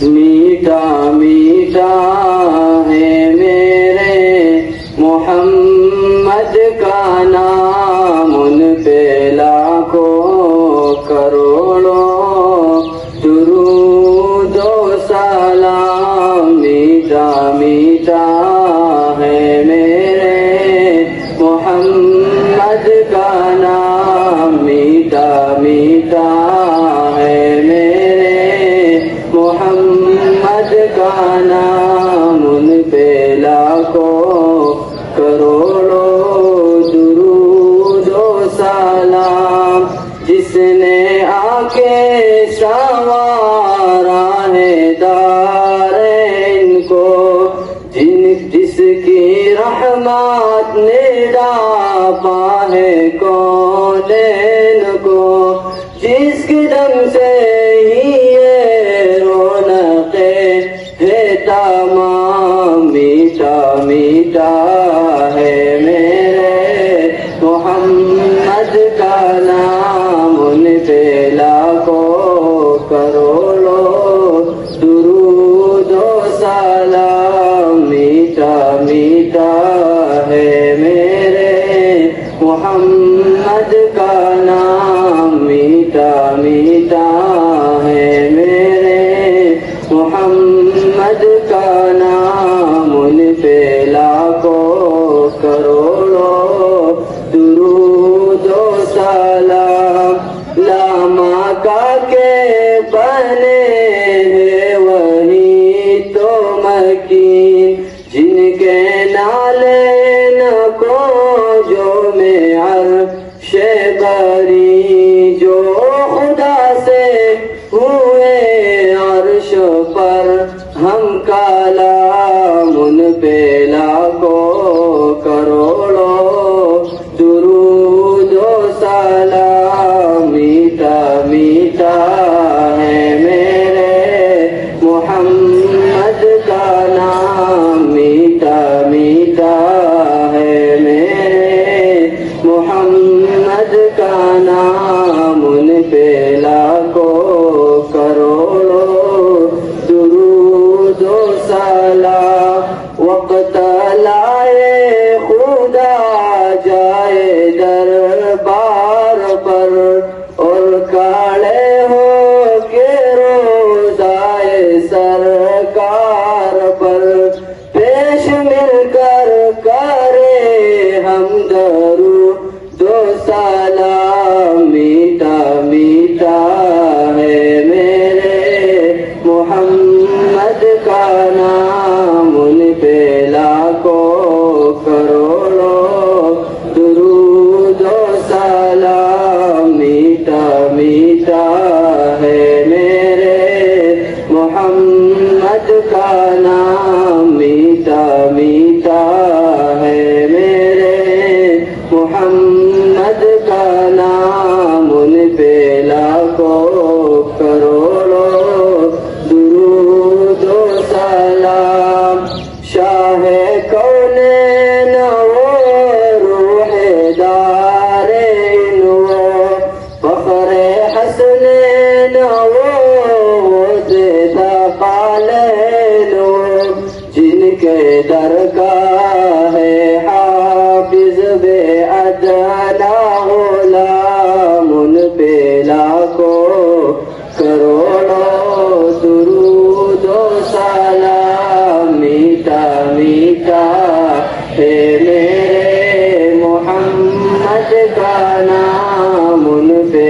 میٹھا میٹھا ہے میرے محمد کا نام، ان پہ لاکھوں کروڑوں درود و سلام۔ میٹھا میٹھا ہے میرے محمد کا نام، میٹھا میٹھا ہے میرے محمد کا نام، ان پہ لاکھوں کروڑوں درود و سلام۔ جس نے آ کے سنوارا ہے دارین کو، جس کی رحمت نے ڈھانپا ہے کونین کو، جس کے دم سے ہی یہ رونقیں ہے تمام۔ میٹھا میٹھا ہے میرے محمد کا نام، ان پہ لاکھوں کروڑوں درود و سلام۔ میٹھا میٹھا ہے میرے محمد کا نام، میٹھا میٹھا ہے میرے محمد کا نام، ان پہ لاکھوں کروڑوں درود و سلام۔ لاما کا کے بنے ہیں وہی تو مکین، جن کے نالین کو جو میں عرش بری، جو خدا سے ہوئے عرش پر ہم کلام، ان پہ لاکھوں کروڑوں درود و سلام۔ میٹھا میٹھا ہے میرے محمد کا نام، میٹھا میٹھا ہے میرے محمد کا نام، ان پہ لاکھوں کروڑوں درود و سلام۔ وقت لائے خدا جائے دربار پر، اور کھڑے ہو کے روضائے سرکار پر، پیش مل کر کرے ہم درود و سلام۔ میٹھا میٹھا ہے میرے محمد کا نام، ان پہ لاکھوں کروڑوں درود و سلام۔ میٹھا میٹھا ہے میرے محمد کا نام، میٹھا میٹھا ہے میرے محمد کا نام، ان پہ لاکھوں کروڑوں درود و سلام۔ شاہ کونین وہ روح دارین وہ فخر حسنین وہ ثقلین وہ، جن کے درگاہ ہے حافظ بے ادنا غلام، ان پہ لاکھوں کروڑوں درود و سلام۔ میٹھا میٹھا ہے میرے محمد کا نام، ان پہ